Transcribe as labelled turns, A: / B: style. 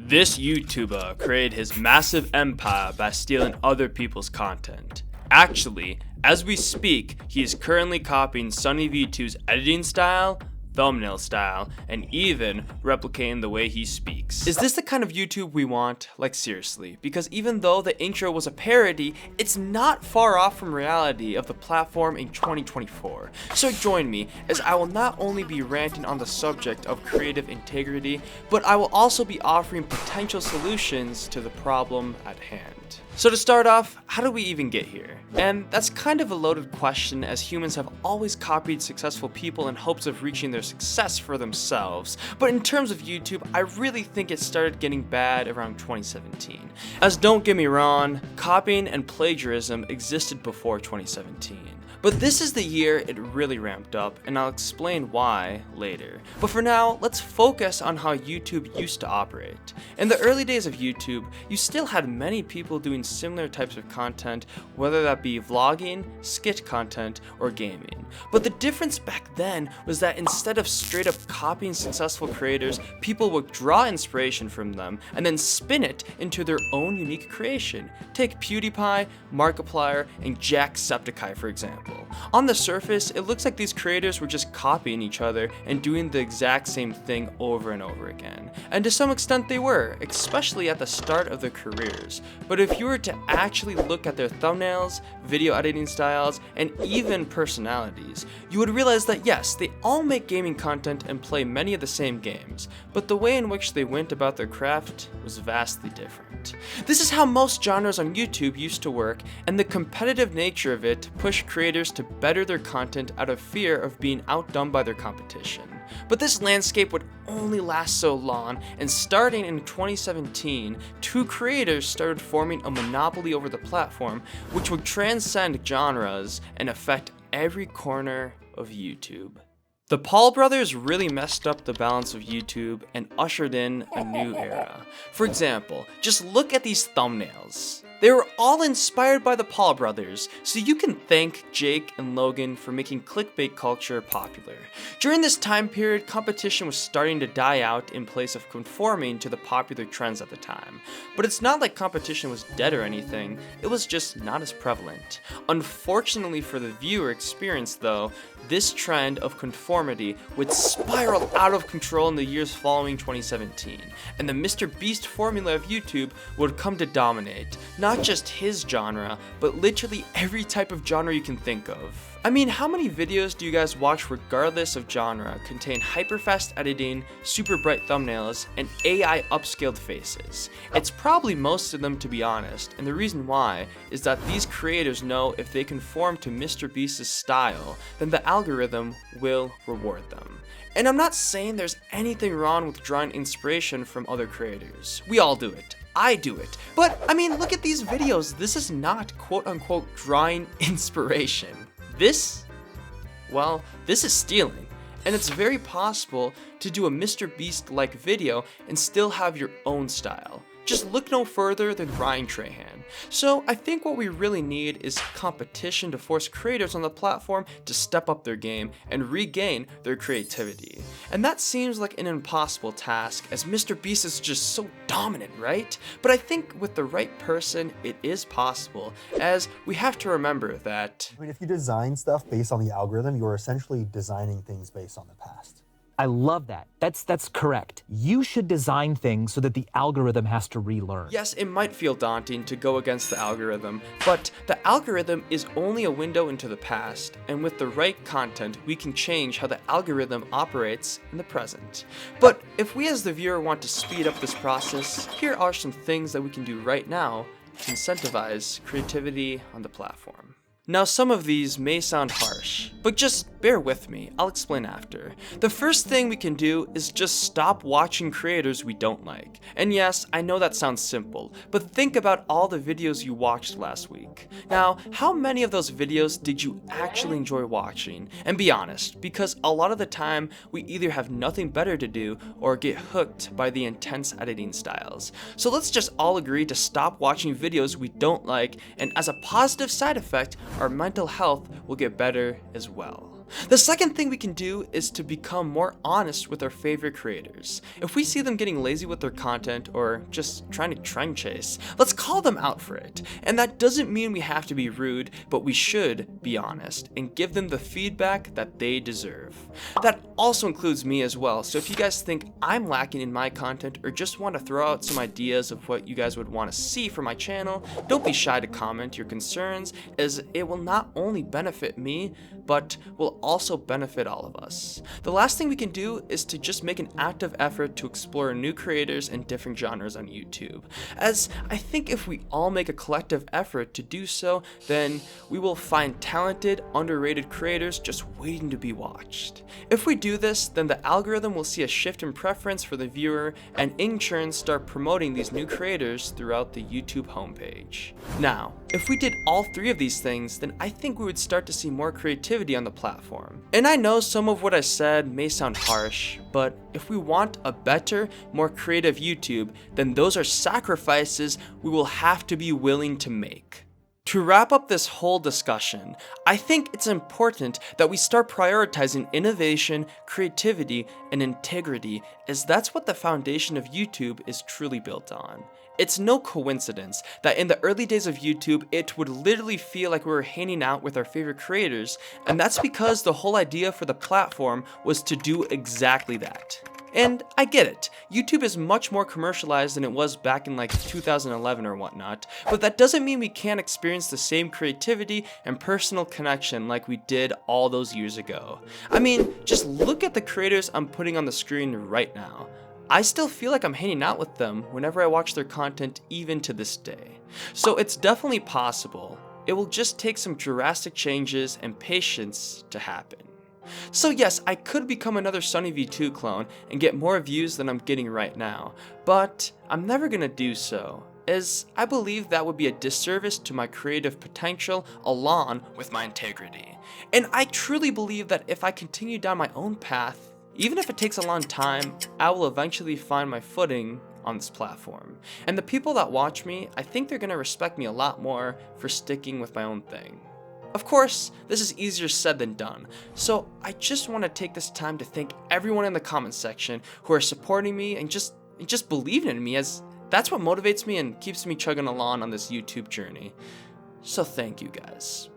A: This YouTuber created his massive empire by stealing other people's content. Actually, as we speak, he is currently copying SunnyV2's editing style, thumbnail style, and even replicating the way he speaks. Is this the kind of YouTube we want? Like seriously, because even though the intro was a parody, it's not far off from reality of the platform in 2024. So join me as I will not only be ranting on the subject of creative integrity, but I will also be offering potential solutions to the problem at hand. So to start off, how do we even get here? And that's kind of a loaded question, as humans have always copied successful people in hopes of reaching their success for themselves. But in terms of YouTube, I really think it started getting bad around 2017. As don't get me wrong, copying and plagiarism existed before 2017. But this is the year it really ramped up, and I'll explain why later. But for now, let's focus on how YouTube used to operate. In the early days of YouTube, you still had many people doing similar types of content, whether that be vlogging, skit content, or gaming. But the difference back then was that instead of straight up copying successful creators, people would draw inspiration from them and then spin it into their own unique creation. Take PewDiePie, Markiplier, and Jacksepticeye for example. On the surface, it looks like these creators were just copying each other and doing the exact same thing over and over again. And to some extent they were, especially at the start of their careers. But if you were to actually look at their thumbnails, video editing styles, and even personalities, you would realize that yes, they all make gaming content and play many of the same games, but the way in which they went about their craft was vastly different. This is how most genres on YouTube used to work, and the competitive nature of it pushed creators to better their content out of fear of being outdone by their competition. But this landscape would only last so long, and starting in 2017, two creators started forming a monopoly over the platform, which would transcend genres and affect every corner of YouTube. The Paul brothers really messed up the balance of YouTube and ushered in a new era. For example, just look at these thumbnails. They were all inspired by the Paul brothers, so you can thank Jake and Logan for making clickbait culture popular. During this time period, competition was starting to die out in place of conforming to the popular trends at the time. But it's not like competition was dead or anything, it was just not as prevalent. Unfortunately for the viewer experience though, this trend of conformity would spiral out of control in the years following 2017, and the Mr. Beast formula of YouTube would come to dominate, not just his genre, but literally every type of genre you can think of. I mean, how many videos do you guys watch regardless of genre contain hyperfast editing, super bright thumbnails, and AI upscaled faces? It's probably most of them, to be honest, and the reason why is that these creators know if they conform to Mr. Beast's style, then the algorithm will reward them. And I'm not saying there's anything wrong with drawing inspiration from other creators. We all do it. I do it. But I mean, look at these videos. This is not quote unquote drawing inspiration. This is stealing. And it's very possible to do a Mr. Beast-like video and still have your own style. Just look no further than Ryan Trahan. So I think what we really need is competition to force creators on the platform to step up their game and regain their creativity. And that seems like an impossible task, as Mr. Beast is just so dominant, right? But I think with the right person, it is possible, as we have to remember that...
B: I mean, if you design stuff based on the algorithm, you're essentially designing things based on the past.
C: I love that. That's correct. You should design things so that the algorithm has to relearn.
A: Yes, it might feel daunting to go against the algorithm, but the algorithm is only a window into the past, and with the right content, we can change how the algorithm operates in the present. But if we as the viewer want to speed up this process, here are some things that we can do right now to incentivize creativity on the platform. Now, some of these may sound harsh, but just bear with me, I'll explain after. The first thing we can do is just stop watching creators we don't like. And yes, I know that sounds simple, but think about all the videos you watched last week. Now, how many of those videos did you actually enjoy watching? And be honest, because a lot of the time, we either have nothing better to do or get hooked by the intense editing styles. So let's just all agree to stop watching videos we don't like, and as a positive side effect, our mental health will get better as well. The second thing we can do is to become more honest with our favorite creators. If we see them getting lazy with their content or just trying to trend chase, let's call them out for it. And that doesn't mean we have to be rude, but we should be honest and give them the feedback that they deserve. That also includes me as well, so if you guys think I'm lacking in my content or just want to throw out some ideas of what you guys would want to see for my channel, don't be shy to comment your concerns, as it will not only benefit me, but will also benefit all of us. The last thing we can do is to just make an active effort to explore new creators and different genres on YouTube, as I think if we all make a collective effort to do so, then we will find talented, underrated creators just waiting to be watched. If we do this, then the algorithm will see a shift in preference for the viewer and in turn start promoting these new creators throughout the YouTube homepage. Now, if we did all three of these things, then I think we would start to see more creativity on the platform. And I know some of what I said may sound harsh, but if we want a better, more creative YouTube, then those are sacrifices we will have to be willing to make. To wrap up this whole discussion, I think it's important that we start prioritizing innovation, creativity, and integrity, as that's what the foundation of YouTube is truly built on. It's no coincidence that in the early days of YouTube, it would literally feel like we were hanging out with our favorite creators, and that's because the whole idea for the platform was to do exactly that. And I get it, YouTube is much more commercialized than it was back in like 2011 or whatnot, but that doesn't mean we can't experience the same creativity and personal connection like we did all those years ago. I mean, just look at the creators I'm putting on the screen right now. I still feel like I'm hanging out with them whenever I watch their content even to this day. So it's definitely possible. It will just take some drastic changes and patience to happen. So yes, I could become another SunnyV2 clone and get more views than I'm getting right now, but I'm never gonna do so, as I believe that would be a disservice to my creative potential along with my integrity. And I truly believe that if I continue down my own path, even if it takes a long time, I will eventually find my footing on this platform. And the people that watch me, I think they're gonna respect me a lot more for sticking with my own thing. Of course, this is easier said than done, so I just want to take this time to thank everyone in the comments section who are supporting me and just believing in me, as that's what motivates me and keeps me chugging along on this YouTube journey. So thank you guys.